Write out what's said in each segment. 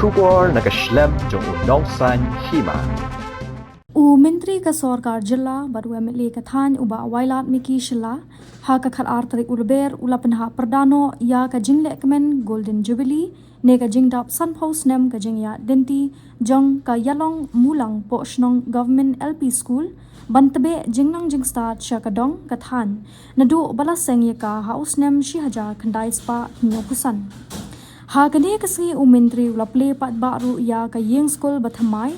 Shubor nakaslem jong unongsan hima. Menteri ka Sorkar Jilla baru MLA kathan uba wailat Miki Shilla ha ka khal artrik ulber ula penha perdano ya ka jingle kemen Golden Jubilee ne ka jingdap Sunhouse nem ka jingya denti jong ka yalong mulang po shnong government LP school bantebe jingnang jing start syakadong kathan nadu balaseng ye ka house nem shi hajar khandai spa nyokusan ha kane kasi menteri ula ple pat baru ya ka yeng school bathamai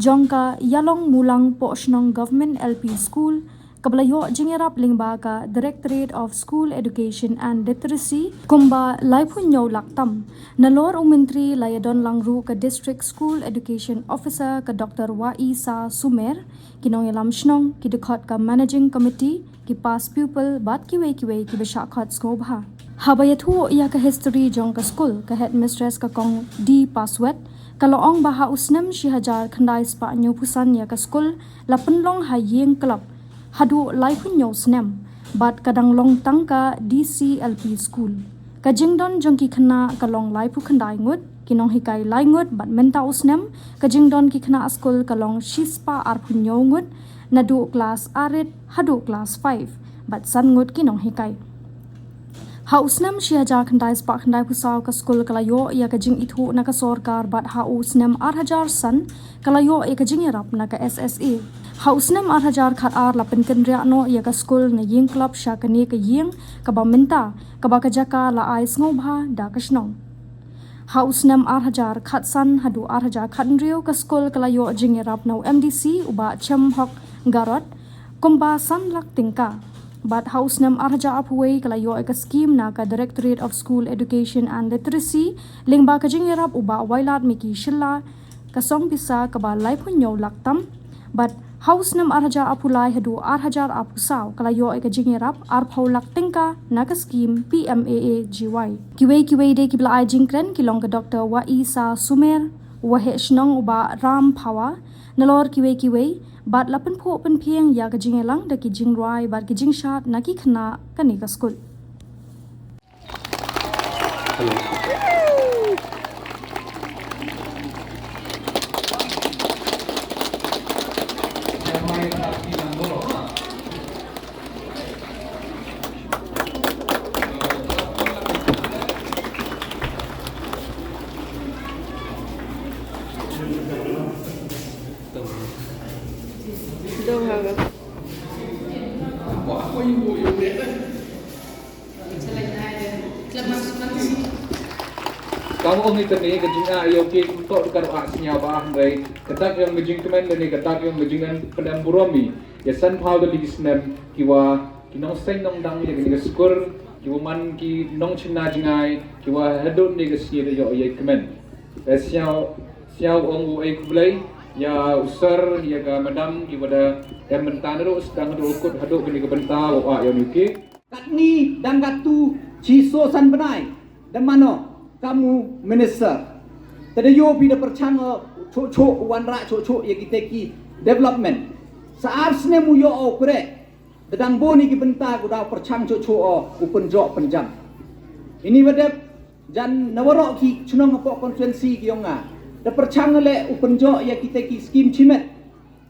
jongka yalong mulang po shnong government LP school kablayo jingerap lingba ka Directorate of School Education and Literacy kumba laipunyo laktam nalor menteri layadon langru ka District School Education Officer ka Dr. Waisa Sumer kinong yalam shnong kidukot ka Managing Committee ki past pupil bat kiwe ki beshakhot skobha habayathu ya ka history jong ka school ka headmistress ka kong D Paswet kaloong baha usnem shi hajar khandai spa nyo pusan ya ka school lapenlong hayeng club hadu laipun nyo snem bat kadang long tangka DCLP school ka jingdon jongki khana kalong laipu khandai ngut kinong hikai lai ngut bat menta usnem ka jingdon ki khana school kalong shispa arpun nyo ngut nadu class arit hadu class 5 bat san ngut kinong hikai Hausnem shiajar khandai spa khandai pusaw ka school kalayo ya ka jing ithu na ka Sorkar bat hausnem 8,000 san kalayo e ka jing yarap na ka SSA hausnem 8,000 khat ar lapen kenria no ya ka school na ying club sha ka ne ka ying ka ba minta ka ba ka jaka la ais ngobha da ka shnong hausnem 8,000 khat san hadu 8,000 khat rio ka school kalayo jing yarap no MDC uba chem hok garot kumba san lak tingka But house nam arja apway kalayo ka scheme na ka Directorate of School Education and Literacy lingba ka jingerap uba wailat Miki Shilla kasong bisa ka ba laipunyo laktam but house nam arja apulai hadu 8,000 apusaw kalayo ka jingerap arphaw laktingka na ka scheme PMAA GY kiwe de kibla ai jingkren kilong ka Dr. Waisa Sumer wahe shnong uba ram phawa nalor kiwe bat lapan pho pen phieng ya ka jingelang da ki jingrai bat ki jingshat na ki khna kani ka school Kamu orang itu ni kejinga ayoki untuk dekat aksnya bah dari ketak yang ngejing kemen dan ketak yang ngejingan pedang buromi ya san pau the listenem kiwa kinong seng nong dang ya kini skor kiwa man ki nong china jingai kiwa hedon ni kesir yo ye kemen siau ong ai kublai ya usar ya ga madam kiwa da yang mentanero sedang rokut hadok kini kebenta wa yo niki katni dan gatu ciso san benai dan mano kamu minister tadayo pida perchanga cho wanra cho ya kiteki development saarsne mu yo okre dadang boni ki benta guda perchang cho upun jo penjam ini wadep jan nawaro ki chunong apo konstituensi ki yonga da perchang le upun jo ya kiteki scheme chimet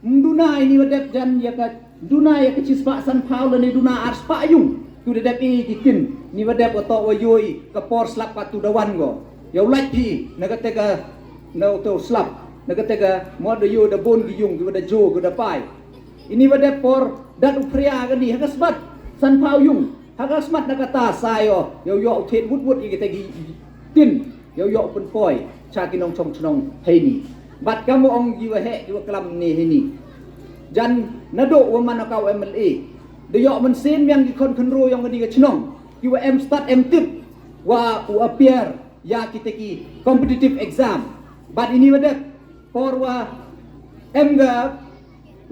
mduna ini wadep jan ya ka duna ya kechispa san paul ni duna arspa yung tu de depi dikin ni wadep oto wayoi ka por slap patu dawan go ya ulat pi nagatega na to slap nagatega mo de yo de bon gi yung gi wada jo gi da pai ini wadep por dat upria gani hagasmat san pau yung hagasmat nagata sayo yo thet wut gi tegi tin yo pun poi cha kinong chong heini bat kamu ong gi wa he gi wa klam ni heini jan nado wa manakau MLA Dayok mensin yang dikon kenro yang ketiga cenong, kiwa start tip, wa appear ya kita ki competitive exam. But ini wadah porwa ga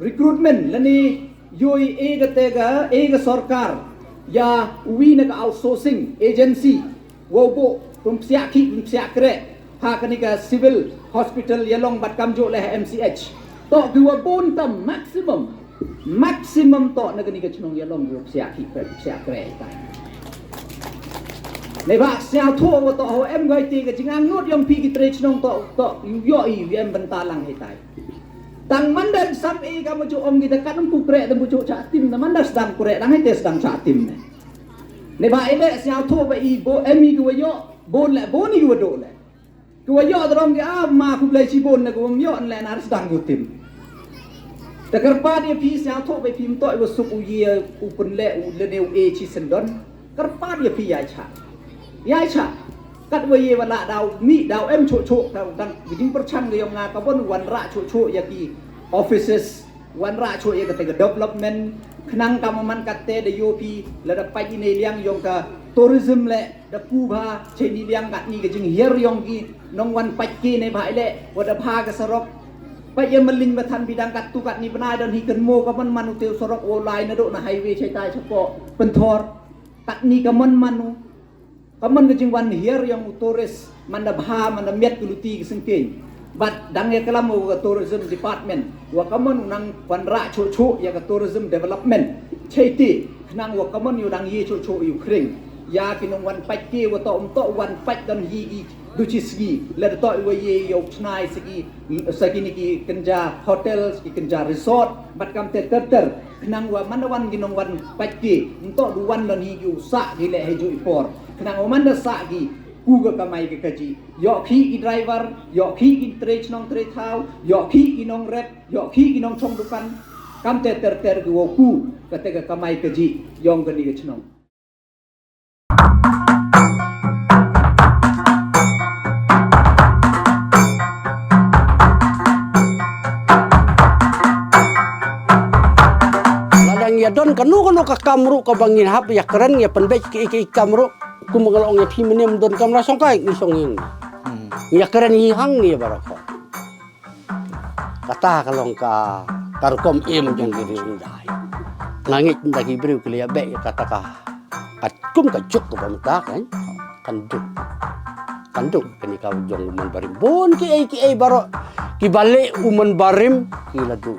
recruitment lani yoi ga Sorkar ya uwi naga outsourcing agency wobo pemsiak kre ha kanika civil hospital yalong bat kamjo leh MCH. Tok kiwa bontam maximum to na gani ka chinong yalong group siya kre ta Này bác sao thua của tọ em gọi tì cái chính ăn nốt yang pi cái tre chnong tọ yo i em benta lang hay tai. Tang mandan sam e kamu cu om kita kan pu pre dan bucu cha tim na mandas dang kure dang hay tes dang cha tim ne. Này bác ele sao thua ba i bo em i ko yo bon la bon i ko do la. Ko yo drom ke ma ku play chi bon na ko yo la na dang yo tim. Ta karpa dia pi sao thua ba pi mto i sup u ye u pun le u le ne u e chi sendon. Karpa dia pi ya cha. Ya cha. Kat waye wala daw mi daw em cho daw dang giding perchan ge yong nga ka bon wan ra cho ya ki offices wan ra cho ya ka development khnang kamaman katte de yopi la da pai ni liang yong ka tourism le da pu ba che ni liang kat ni ge jing hier yong ki nong wan pai ki nei bai le wada pha ka sarok pai ye maling ba than bidang kat tu kat ni panai dan hi kan mo ka man manu teu sarok online na do na highway chai tai chapo penthor kat ni ka man manu kaman kejing wan hier yang turis manda bha manda miat kuluti kesengking but dang ya kalam wa tourism department wa kaman nang wan ra chu ya ka tourism development chaiti nang wa kaman yu dang ye chu yu kring ya kinong wan pai ke wa to wan pai dan hi gi duchi sgi le to wa ye yo chnai sagi ni ki kenja hotel ki kenja resort bat kam ter nang wa manda wan ginong wan pai ke to du wan lan hi yu sa gi le he ju ipor kenang omanda sagi kuga kamai ke kaji yo khi i driver yo khi i trade nong trade thau yo khi i nong rep yo khi i nong chong dukan kam te ter go ku katega kamai kaji yong gani ke chnong ladang ya don kanu ka kamru ka bangin hap ya keren ya penbek ki kamru kumangalong ya pimenem don kamra songkai ni songing ya keren hi hang ni barako kata kalong ka tarkom im jang diri ndai langit ndaki briu klia be ya kata ka kum ka juk ka bamta kan kanduk kini ka jong man barim bon ki ai baro ki bale uman barim ki ladu